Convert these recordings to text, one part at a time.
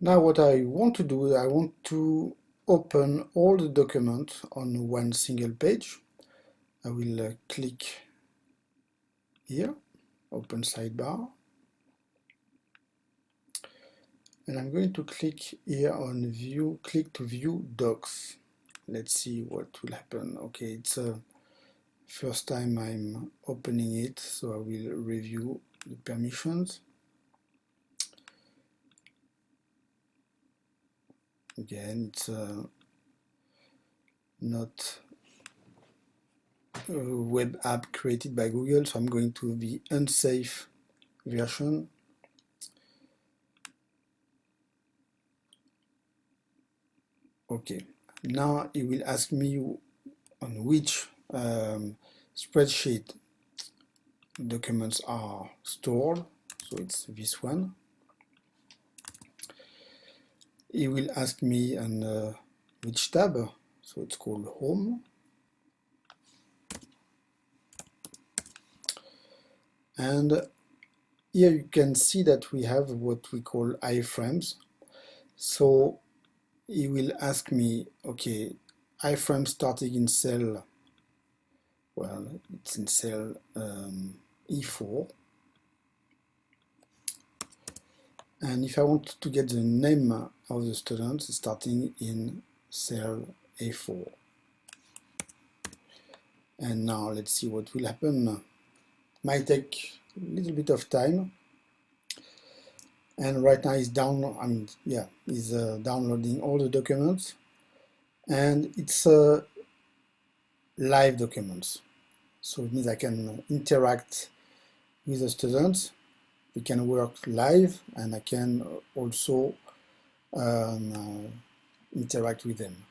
Now what I want to do, I want to open all the documents on one single page. I will click here, open sidebar, and I'm going to click here on view, click to view docs. Let's see what will happen. Okay, it's first time I'm opening it, so I will review the permissions. Again, it's not a web app created by Google, so I'm going to the unsafe version. Okay, now it will ask me on which spreadsheet documents are stored, so it's this one. It will ask me on which tab, so it's called Home. And here you can see that we have what we call iframes. So it will ask me, okay, iframe starting in cell, well, it's in cell E4. And if I want to get the name of the student, it's starting in cell A4. And now let's see what will happen. Might take a little bit of time. And right now it's downloading all the documents, and it's live documents. So it means I can interact with the students. We can work live, and I can also interact with them.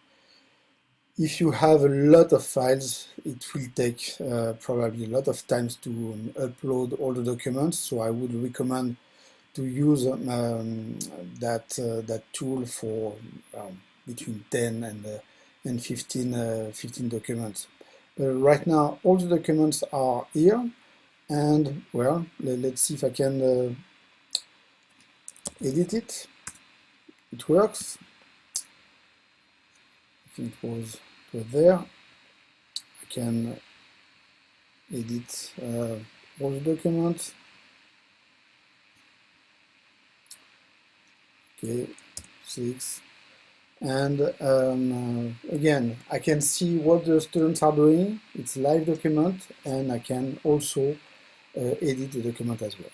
If you have a lot of files, it will take probably a lot of time to upload all the documents. So I would recommend to use that tool for between 10 and 15 documents. Right now, all the documents are here, and well, let's see if I can edit it. It works. I think it was there. I can edit all the documents. Okay, 6. And again, I can see what the students are doing. It's a live document, and I can also edit the document as well.